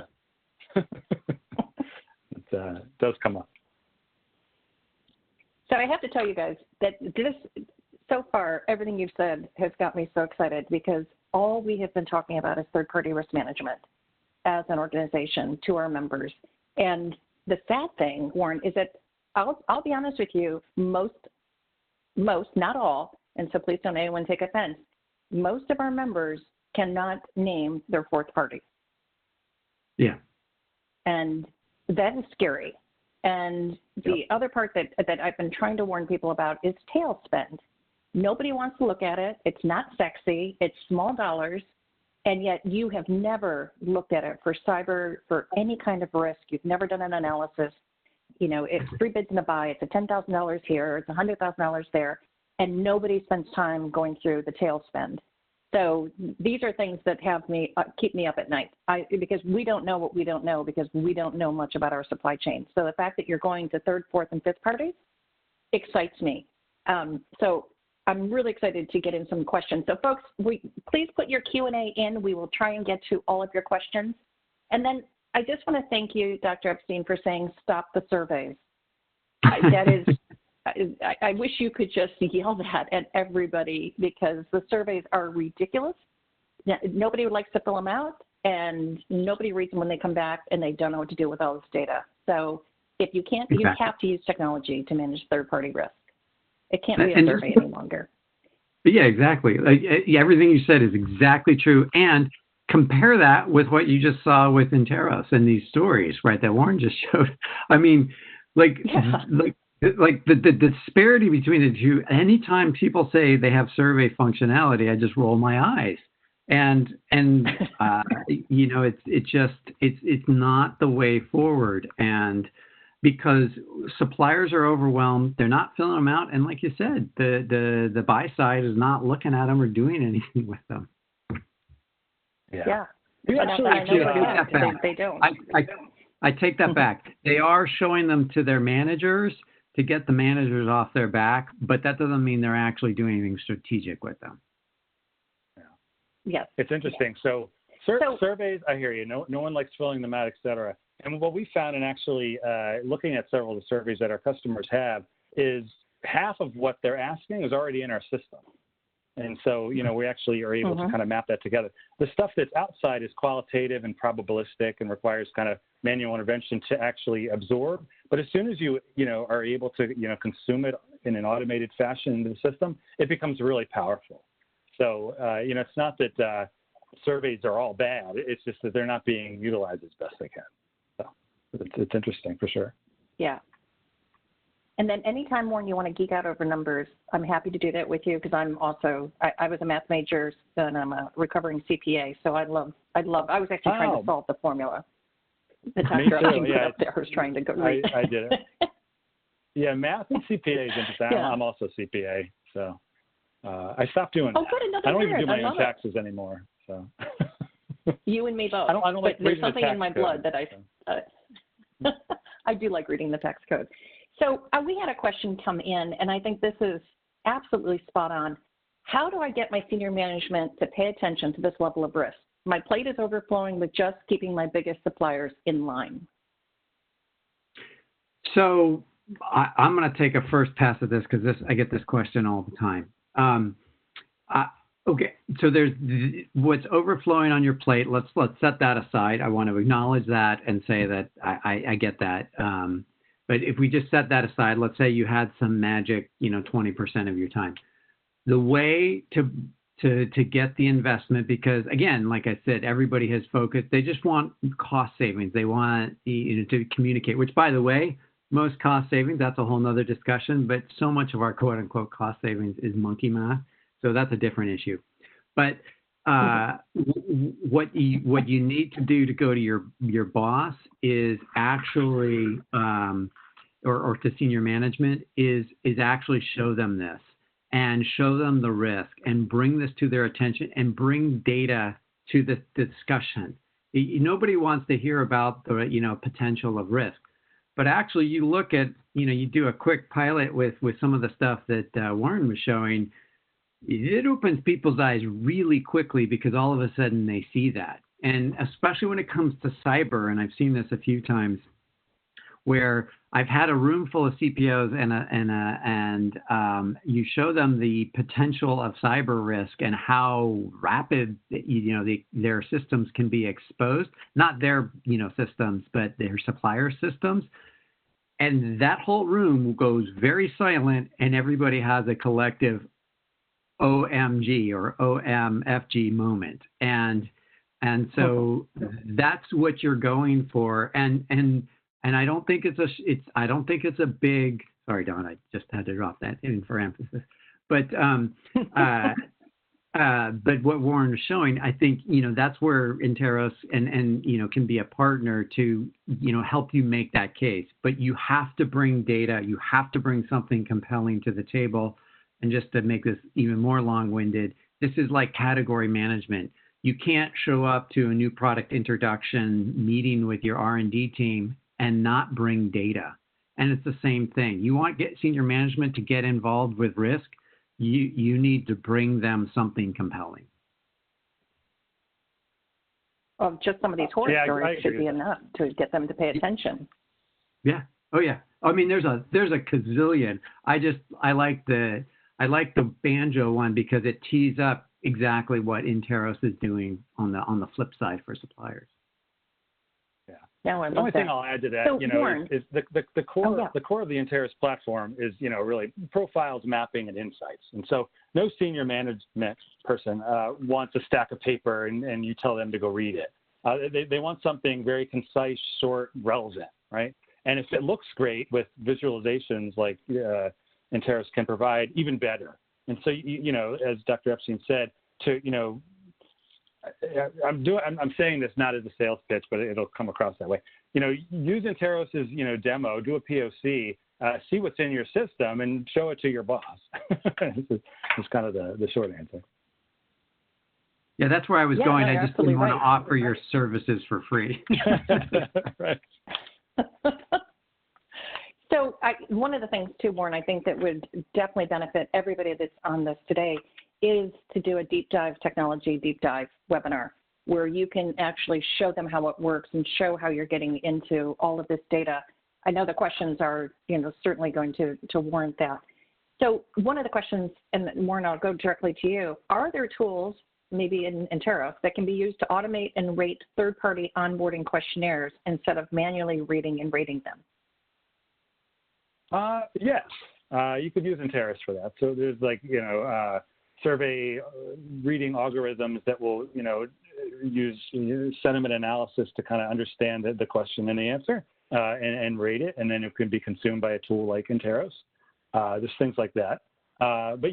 It does come up. So I have to tell you guys that so far, everything you've said has got me so excited, because all we have been talking about is third-party risk management as an organization to our members. And the sad thing, Warren, is that I'll be honest with you, most, not all, and so please don't anyone take offense, most of our members cannot name their fourth party. Yeah. And that is scary. And the other part that I've been trying to warn people about is tail spend. Nobody wants to look at it. It's not sexy. It's small dollars. And yet you have never looked at it for cyber, for any kind of risk. You've never done an analysis. It's 3 bids and a buy. It's a $10,000 here. It's $100,000 there. And nobody spends time going through the tail spend. So these are things that keep me up at night, because we don't know what we don't know, because we don't know much about our supply chain. So the fact that you're going to third, fourth, and fifth parties excites me. So I'm really excited to get in some questions. So folks, please put your Q&A in. We will try and get to all of your questions. And then I just want to thank you, Dr. Epstein, for saying stop the surveys. I wish you could just yell that at everybody, because the surveys are ridiculous. Nobody likes to fill them out, and nobody reads them when they come back, and they don't know what to do with all this data. So if you can't, you have to use technology to manage third-party risk. It can't be a survey any longer. Yeah, exactly. Everything you said is exactly true. And compare that with what you just saw with Enteris and these stories, right, that Warren just showed. I mean, the disparity between the two. Anytime people say they have survey functionality, I just roll my eyes. And it's not the way forward. And because suppliers are overwhelmed, they're not filling them out, and like you said, the buy side is not looking at them or doing anything with them. Yeah. They don't. I take that back. They are showing them to their managers to get the managers off their back, but that doesn't mean they're actually doing anything strategic with them. Yes. It's interesting. So surveys, I hear you. No one likes filling them out, et cetera. And what we found in actually looking at several of the surveys that our customers have is half of what they're asking is already in our system. And so, you know, we actually are able to kind of map that together. The stuff that's outside is qualitative and probabilistic and requires kind of manual intervention to actually absorb. But as soon as you know, are able to, you know, consume it in an automated fashion into the system, it becomes really powerful. So, you know, it's not that surveys are all bad. It's just that they're not being utilized as best they can. So it's interesting for sure. Yeah. And then anytime, Warren, you want to geek out over numbers, I'm happy to do that with you because I'm also, I was a math major and I'm a recovering CPA. So I was actually trying to solve the formula. The tax direction put up there, I was trying to go read. I did it. Yeah, math and CPA is interesting. Yeah. I'm also CPA, so I stopped doing that. Good, another I don't nerd. even do my own taxes anymore. So you and me both. I don't like there's something the in my blood that I do like reading the tax code. So we had a question come in, and I think this is absolutely spot on. How do I get my senior management to pay attention to this level of risk? My plate is overflowing with just keeping my biggest suppliers in line. So I'm going to take a first pass at this because I get this question all the time. Okay, so there's what's overflowing on your plate. Let's set that aside. I want to acknowledge that and say that I get that. But if we just set that aside, let's say you had some magic, you know, 20% of your time. The way to get the investment, because again, like I said, everybody has focused. They just want cost savings. They want, you know, to communicate. Which, by the way, most cost savings, that's a whole nother discussion. But so much of our quote unquote cost savings is monkey math. So that's a different issue. But what you need to do to go to your boss is actually, or to senior management is actually show them this and show them the risk and bring this to their attention and bring data to the discussion. Nobody wants to hear about the, you know, potential of risk, but actually you look at, you know, you do a quick pilot with some of the stuff that Warren was showing. It opens people's eyes really quickly because all of a sudden they see that. And especially when it comes to cyber, and I've seen this a few times, where I've had a room full of CPOs and you show them the potential of cyber risk and how rapid, you know, their systems can be exposed, not their, you know, systems, but their supplier systems. And that whole room goes very silent and everybody has a collective OMG or OMFG moment. And so that's what you're going for. And I don't think it's a big, sorry, Don, I just had to drop that in for emphasis. But but what Warren was showing, I think, you know, that's where Interos and you know, can be a partner to, you know, help you make that case. But you have to bring data, you have to bring something compelling to the table. And just to make this even more long-winded, this is like category management. You can't show up to a new product introduction meeting with your R&D team and not bring data. And it's the same thing. You want senior management to get involved with risk, you need to bring them something compelling. Well, just some of these horror stories should be enough to get them to pay attention. Yeah. Oh yeah. I mean, there's a gazillion. I like the banjo one because it tees up exactly what Interos is doing on the flip side for suppliers. Yeah. The only thing I'll add to that, so, you know, is the core the core of the Interos platform is, you know, really profiles, mapping, and insights. And so no senior management person wants a stack of paper and you tell them to go read it. They want something very concise, short, relevant, right? And if it looks great with visualizations like Interos can provide, even better. And so, you know, as Dr. Epstein said, to, you know, I'm saying this not as a sales pitch, but it'll come across that way. You know, use Interos's, you know, demo, do a POC, see what's in your system, and show it to your boss. It's kind of the short answer. Yeah, that's where I was going. I just didn't want to offer your services for free. Right. So one of the things too, Warren, I think that would definitely benefit everybody that's on this today is to do a technology deep dive webinar. where you can actually show them how it works and show how you're getting into all of this data. I know the questions are, certainly going to warrant that. So one of the questions, and Warren, I'll go directly to you, are there tools, maybe in Enteros, that can be used to automate and rate third-party onboarding questionnaires instead of manually reading and rating them? Yes, you could use Enteros for that. So there's survey reading algorithms that will, use sentiment analysis to kind of understand the question and the answer and rate it, and then it can be consumed by a tool like Enteros. There's things like that. But,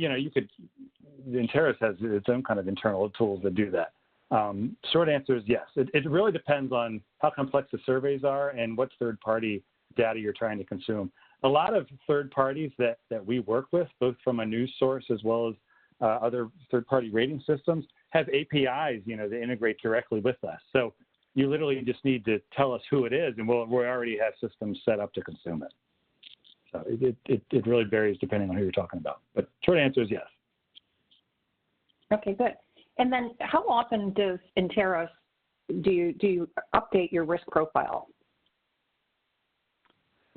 Enteros has its own kind of internal tools that do that. Short answer is yes. It really depends on how complex the surveys are and what third-party data you're trying to consume. A lot of third parties that we work with, both from a news source as well as other third-party rating systems, have APIs, that integrate directly with us. So you literally just need to tell us who it is, and we already have systems set up to consume it. So it really varies depending on who you're talking about. But short answer is yes. Okay, good. And then how often does Enteros, do you update your risk profile?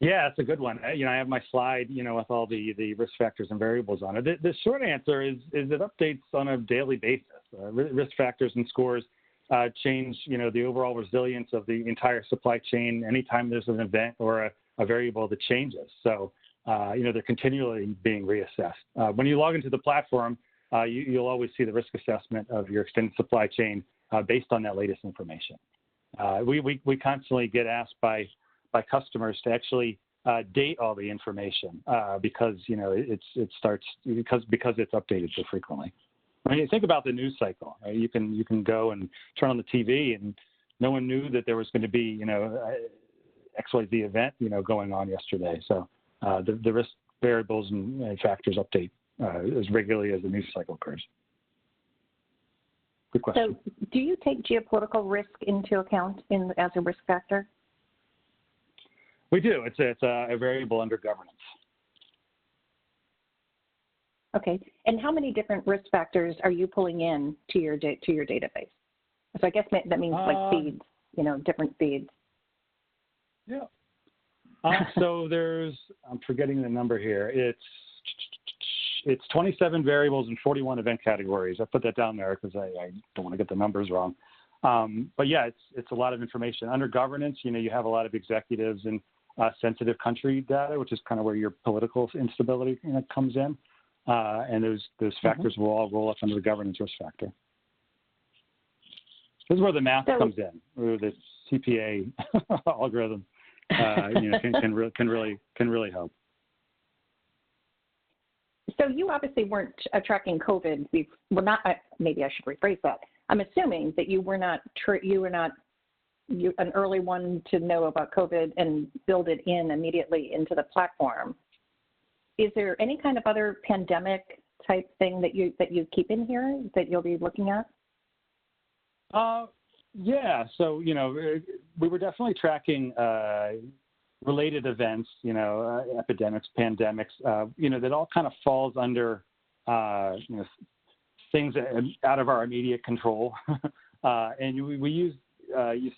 Yeah, that's a good one. I have my slide, with all the risk factors and variables on it. The short answer is it updates on a daily basis. Risk factors and scores change, the overall resilience of the entire supply chain anytime there's an event or a variable that changes. So, they're continually being reassessed. When you log into the platform, you'll always see the risk assessment of your extended supply chain based on that latest information. We constantly get asked by customers to actually date all the information because it starts because it's updated so frequently. When you think about the news cycle, right, you can go and turn on the TV and no one knew that there was going to be XYZ event going on yesterday. So the risk variables and factors update as regularly as the news cycle occurs. Good question. So do you take geopolitical risk into account as a risk factor? We do. It's a variable under governance. Okay. And how many different risk factors are you pulling in to your database? So I guess that means like feeds, different feeds. Yeah. So I'm forgetting the number here. It's 27 variables and 41 event categories. I put that down there because I don't want to get the numbers wrong. But yeah, it's a lot of information. Under governance, you have a lot of executives and sensitive country data, which is kind of where your political instability comes in. And those factors will all roll up under the governance risk factor. This is where the math comes in, where the CPA algorithm can really help. So you obviously weren't tracking COVID. Maybe I should rephrase that. I'm assuming that you were not an early one to know about COVID and build it in immediately into the platform. Is there any kind of other pandemic type thing that you keep in here that you'll be looking at? Yeah. So we were definitely tracking related events, epidemics, pandemics, that all kind of falls under, things out of our immediate control. And we use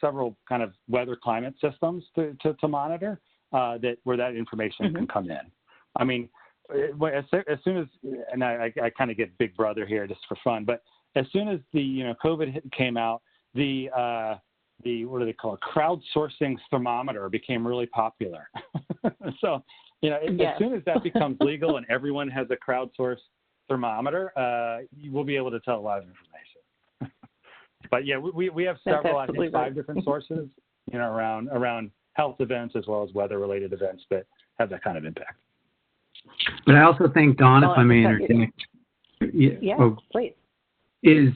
several kind of weather climate systems to monitor where that information can come in. I mean, as soon as, and I kind of get big brother here just for fun, but as soon as the COVID came out, the what do they call it? Crowdsourcing thermometer became really popular. So, as soon as that becomes legal and everyone has a crowdsourced thermometer, you will be able to tell a lot of information. But yeah, we have several, I think 5 different sources, around health events as well as weather-related events that have that kind of impact. But I also think, Don, if I may interject, please. Is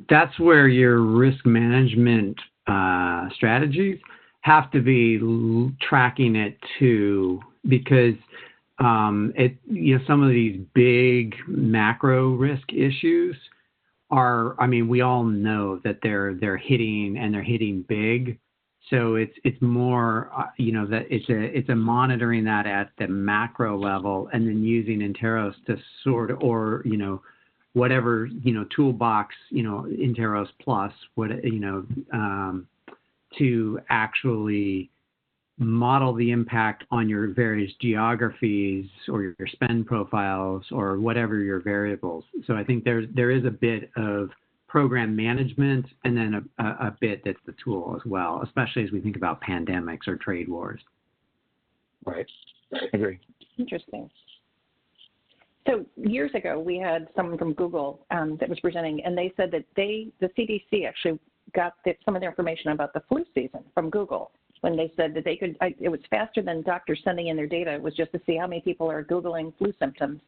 that's where your risk management strategies have to be tracking it too, because some of these big macro risk issues are, we all know that they're hitting big. So it's more, that it's a monitoring that at the macro level and then using Enteros to sort, or whatever, toolbox, Interos Plus, to actually model the impact on your various geographies or your spend profiles or whatever your variables. So I think there is a bit of program management and then a bit that's the tool as well, especially as we think about pandemics or trade wars. Right. Agree. Interesting. So years ago, we had someone from Google that was presenting, and they said that the CDC actually got some of their information about the flu season from Google when they said that it was faster than doctors sending in their data. It was just to see how many people are Googling flu symptoms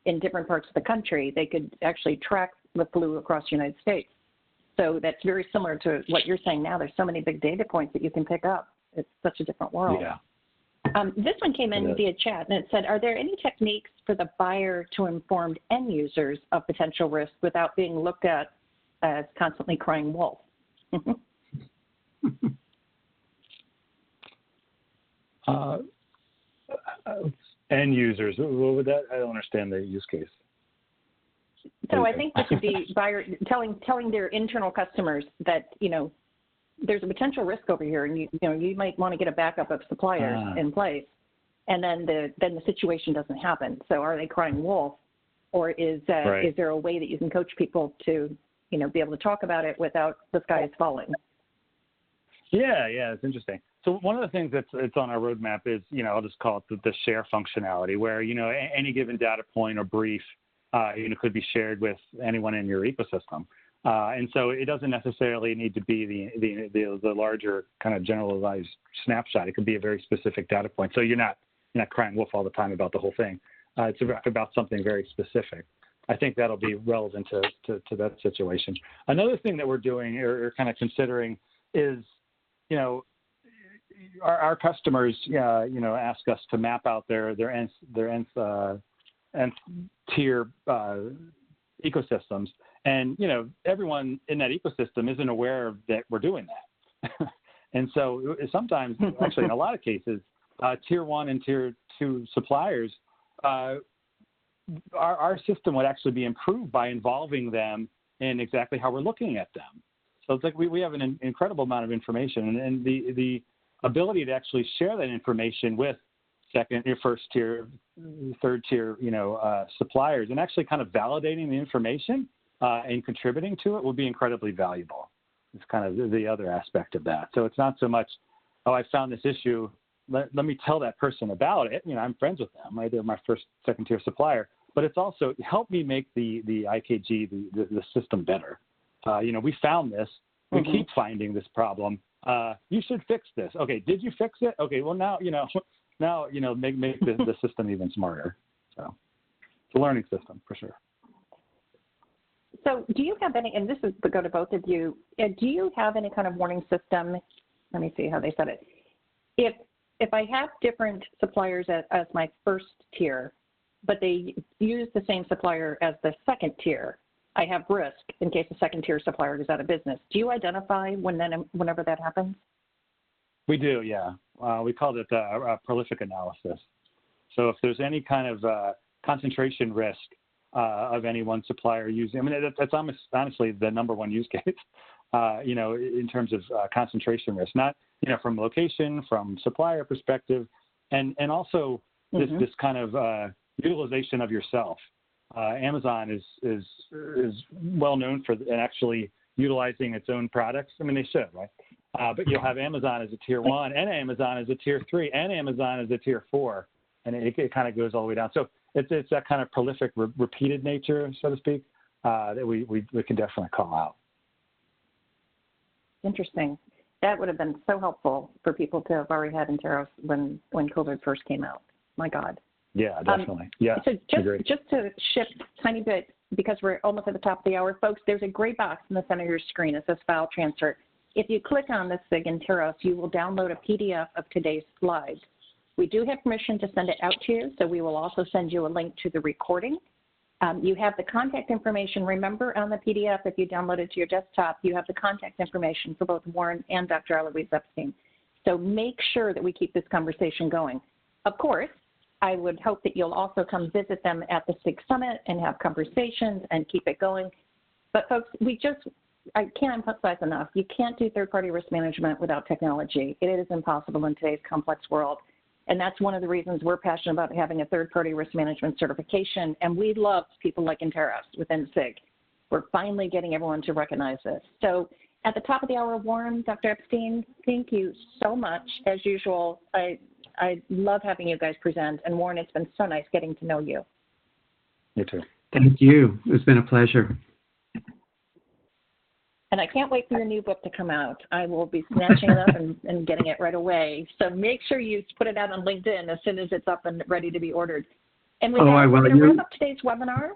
in different parts of the country. They could actually track the flu across the United States. So that's very similar to what you're saying now. There's so many big data points that you can pick up. It's such a different world. Yeah. This one came in via chat, and it said, are there any techniques for the buyer to inform end users of potential risk without being looked at as constantly crying wolf? End users, what would that? I don't understand the use case. So I think this would be buyer telling their internal customers that, there's a potential risk over here, and you might want to get a backup of suppliers in place, and then the situation doesn't happen. So are they crying wolf, or is there a way that you can coach people to be able to talk about it without the sky is falling? Yeah, it's interesting. So one of the things that's on our roadmap is, I'll just call it the share functionality, where any given data point or brief could be shared with anyone in your ecosystem. And so it doesn't necessarily need to be the larger kind of generalized snapshot. It could be a very specific data point. So you're not crying wolf all the time about the whole thing. It's about something very specific. I think that'll be relevant to that situation. Another thing that we're doing or kind of considering is, our customers, ask us to map out their nth tier ecosystems. And, everyone in that ecosystem isn't aware that we're doing that. And so sometimes, actually in a lot of cases, tier 1 and tier 2 suppliers, our system would actually be improved by involving them in exactly how we're looking at them. So it's like we have an incredible amount of information, and the ability to actually share that information with first tier, third tier, suppliers, and actually kind of validating the information and contributing to it will be incredibly valuable. It's kind of the other aspect of that. So it's not so much, I found this issue, let me tell that person about it. I'm friends with them, right? They're my first, second tier supplier. But it's also help me make the IKG, the system better. We found this. We keep finding this problem. You should fix this. Okay, did you fix it? Okay, well now make the system even smarter. So it's a learning system for sure. So do you have any, and this is to go to both of you, do you have any kind of warning system? Let me see how they said it. If I have different suppliers as my first tier, but they use the same supplier as the second tier, I have risk in case the second tier supplier goes out of business. Do you identify whenever that happens? We do, yeah. We call it a prolific analysis. So if there's any kind of concentration risk of any one supplier using, that's honestly the number one use case, in terms of concentration risk, not, from location, from supplier perspective, and also this kind of utilization of yourself. Amazon is well known for actually utilizing its own products. They should, right? But you'll have Amazon as a tier 1, and Amazon as a tier 3, and Amazon as a tier 4, and it kind of goes all the way down. So it's that kind of prolific, repeated nature, so to speak, that we can definitely call out. Interesting. That would have been so helpful for people to have already had Interos when COVID first came out. My God. Yeah, definitely. So just to shift a tiny bit, because we're almost at the top of the hour, folks, there's a gray box in the center of your screen. It says File Transfer. If you click on this SIG Interos, you will download a PDF of today's slides. We do have permission to send it out to you, so we will also send you a link to the recording. You have the contact information. Remember, on the PDF, if you download it to your desktop, you have the contact information for both Warren and Dr. Eloise Epstein. So make sure that we keep this conversation going. Of course, I would hope that you'll also come visit them at the SIG Summit and have conversations and keep it going. But folks, I can't emphasize enough, you can't do third-party risk management without technology. It is impossible in today's complex world. And that's one of the reasons we're passionate about having a third-party risk management certification. And we love people like Interos within SIG. We're finally getting everyone to recognize this. So at the top of the hour, Warren, Dr. Epstein, thank you so much. As usual, I love having you guys present. And Warren, it's been so nice getting to know you. You too. Thank you. It's been a pleasure. And I can't wait for your new book to come out. I will be snatching it up and getting it right away. So make sure you put it out on LinkedIn as soon as it's up and ready to be ordered. And with that, I will. we're going to wrap up today's webinar.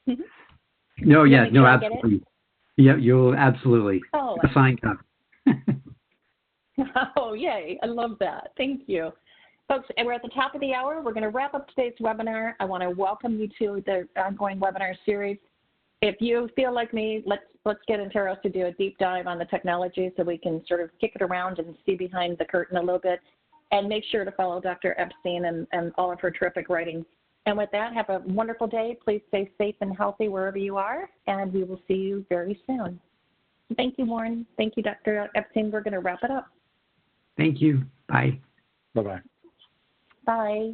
Mm-hmm. No, yeah, no, absolutely. Yeah, you'll absolutely. Oh, a signed copy. Oh, yay. I love that. Thank you. Folks, and we're at the top of the hour. We're going to wrap up today's webinar. I want to welcome you to the ongoing webinar series. If you feel like me, let's get Interos to do a deep dive on the technology so we can sort of kick it around and see behind the curtain a little bit. And make sure to follow Dr. Epstein and all of her terrific writing. And with that, have a wonderful day. Please stay safe and healthy wherever you are, and we will see you very soon. Thank you, Warren. Thank you, Dr. Epstein. We're going to wrap it up. Thank you. Bye. Bye-bye. Bye.